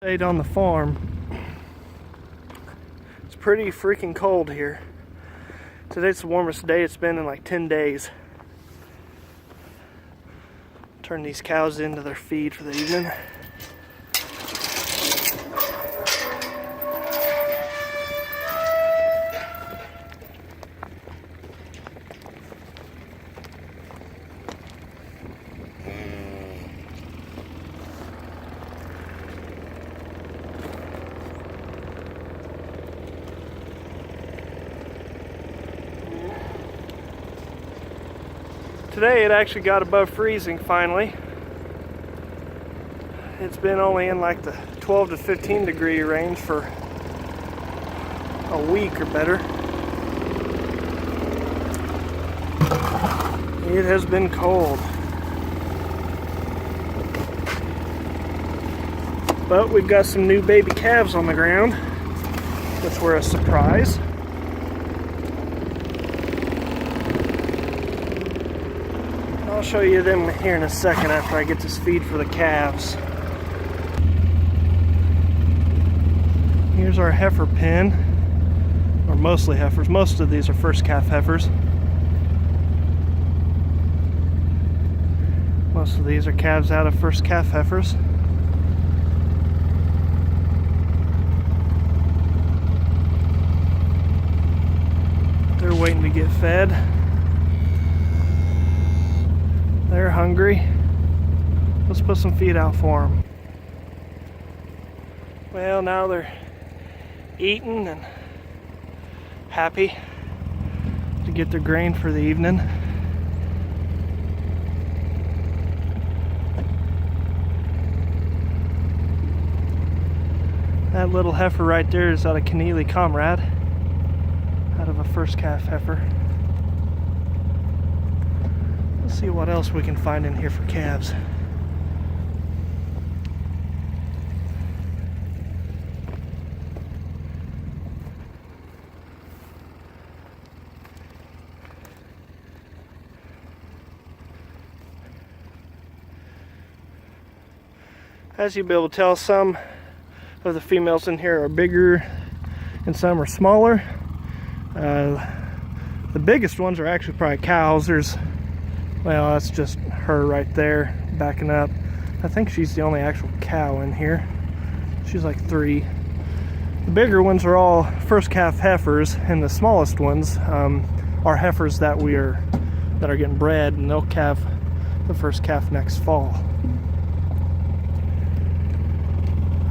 Stayed on the farm. It's pretty freaking cold here. Today's the warmest day it's been in like 10 days. Turn these cows into their feed for the evening. Today it actually got above freezing finally. It's been only in like the 12 to 15 degree range for a week or better. It has been cold. But we've got some new baby calves on the ground, which were a surprise. I'll show you them here in a second after I get this feed for the calves. Here's our heifer pen, or mostly heifers. Most of these are first calf heifers. Most of these are calves out of first calf heifers. They're waiting to get fed. They're hungry. Let's put some feed out for them. Well, now they're eating and happy to get their grain for the evening. That little heifer right there is out of Keneally Comrade, out of a first calf heifer. Let's see what else we can find in here for calves. As you'll be able to tell, some of the females in here are bigger and some are smaller. The biggest ones are actually probably cows. Well, that's just her right there, backing up. I think she's the only actual cow in here. She's like 3. The bigger ones are all first calf heifers, and the smallest ones are heifers that are getting bred, and they'll calve the first calf next fall.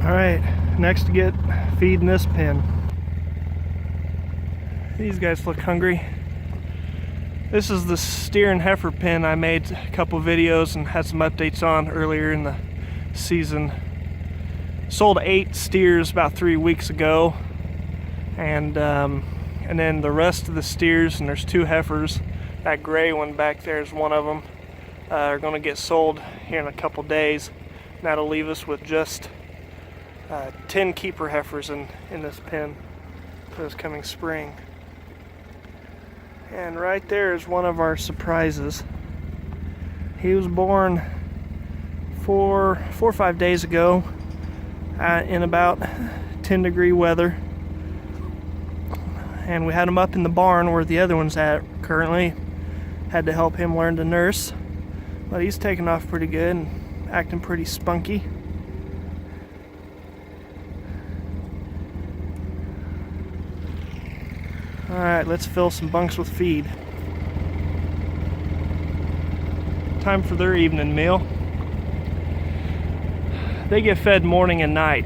All right, next to get feed in this pen. These guys look hungry. This is the steer and heifer pen I made a couple videos and had some updates on earlier in the season. Sold 8 steers about 3 weeks ago, and then the rest of the steers, and there's 2 heifers. That gray one back there is one of them. Are going to get sold here in a couple days. And that'll leave us with just 10 keeper heifers in this pen for this coming spring. And right there is one of our surprises. He was born 4 or 5 days ago in about 10 degree weather. And we had him up in the barn where the other one's at currently. Had to help him learn to nurse. But he's taking off pretty good and acting pretty spunky. Alright, let's fill some bunks with feed. Time for their evening meal. They get fed morning and night.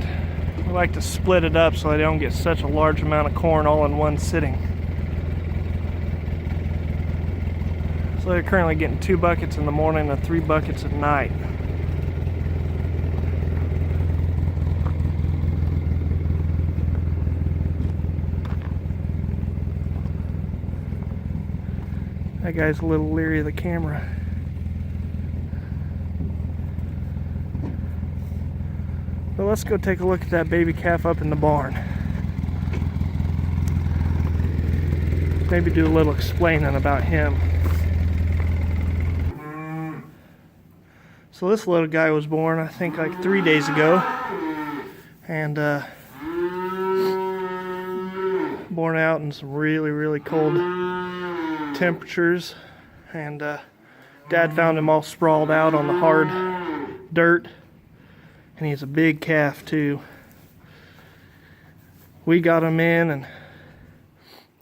We like to split it up so they don't get such a large amount of corn all in one sitting. So they're currently getting 2 buckets in the morning and 3 buckets at night. That guy's a little leery of the camera. But let's go take a look at that baby calf up in the barn. Maybe do a little explaining about him. So this little guy was born, I think, like 3 days ago. and born out in some really cold temperatures. And Dad found him all sprawled out on the hard dirt, and he's a big calf too. We got him in and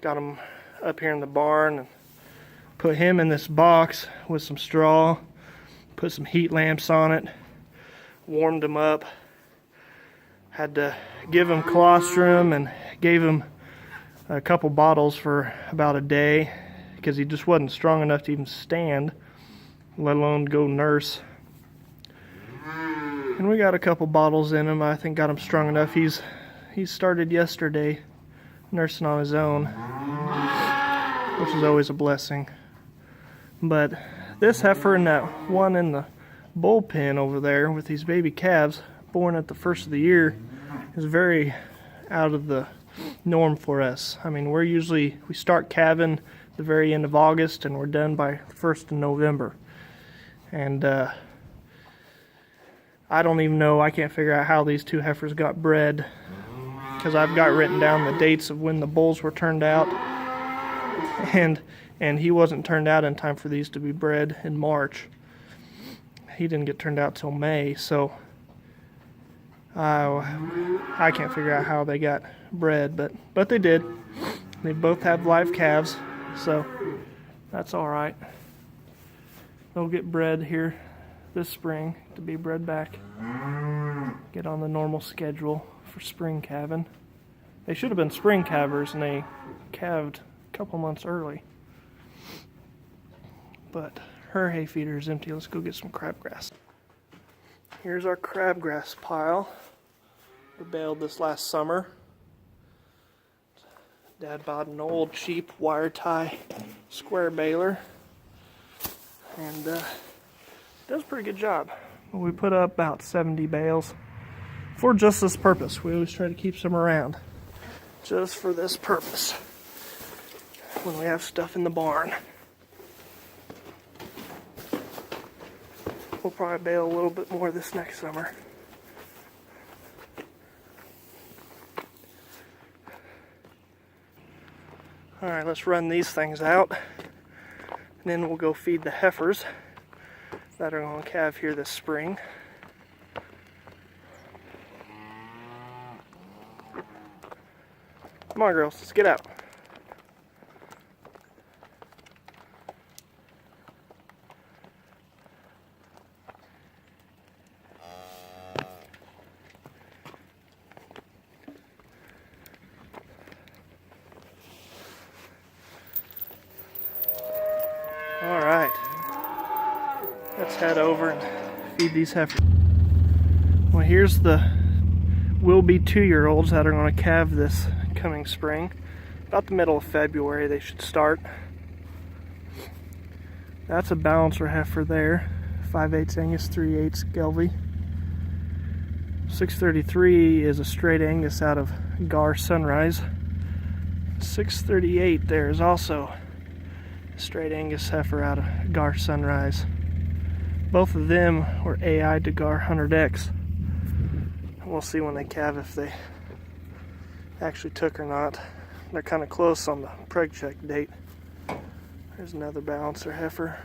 got him up here in the barn and put him in this box with some straw, put some heat lamps on it, warmed him up. Had to give him colostrum and gave him a couple bottles for about a day because he just wasn't strong enough to even stand, let alone go nurse. And we got a couple bottles in him. I think got him strong enough. He started yesterday nursing on his own, which is always a blessing. But this heifer and that one in the bullpen over there with these baby calves born at the first of the year is very out of the norm for us. I mean, we start calving the very end of August and we're done by the 1st of November. And I don't even know, I can't figure out how these two heifers got bred, because I've got written down the dates of when the bulls were turned out, and he wasn't turned out in time for these to be bred in March. He didn't get turned out till May, so I can't figure out how they got bred, but they did. They both have live calves, so that's all right. They'll get bred here this spring to be bred back, get on the normal schedule for spring calving. They should have been spring calvers and they calved a couple months early. But her hay feeder is empty. Let's go get some crabgrass. Here's our crabgrass pile. We baled this last summer. Dad bought an old cheap wire tie square baler, and does a pretty good job. We put up about 70 bales for just this purpose. We always try to keep some around just for this purpose when we have stuff in the barn. We'll probably bale a little bit more this next summer. Alright, let's run these things out, and then we'll go feed the heifers that are going to calve here this spring. Come on, girls, let's get out. All right, let's head over and feed these heifers. Well, here's the will-be 2-year-olds that are going to calve this coming spring. About the middle of February they should start. That's a balancer heifer there, 5/8 Angus, 3/8 Gelby. 633 is a straight Angus out of Gar Sunrise. 638 there is also a straight Angus heifer out of Gar Sunrise. Both of them were AI to Gar 100X. We'll see when they calve if they actually took or not. They're kind of close on the preg check date. There's another balancer heifer.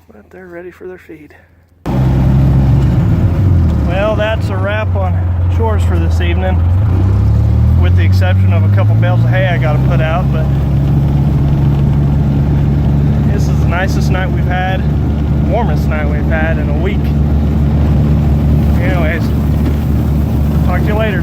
But they're ready for their feed. Well, that's a wrap on chores for this evening, with the exception of a couple bales of hay I got to put out. But this is the nicest night we've had, warmest night we've had in a week. Anyways, talk to you later.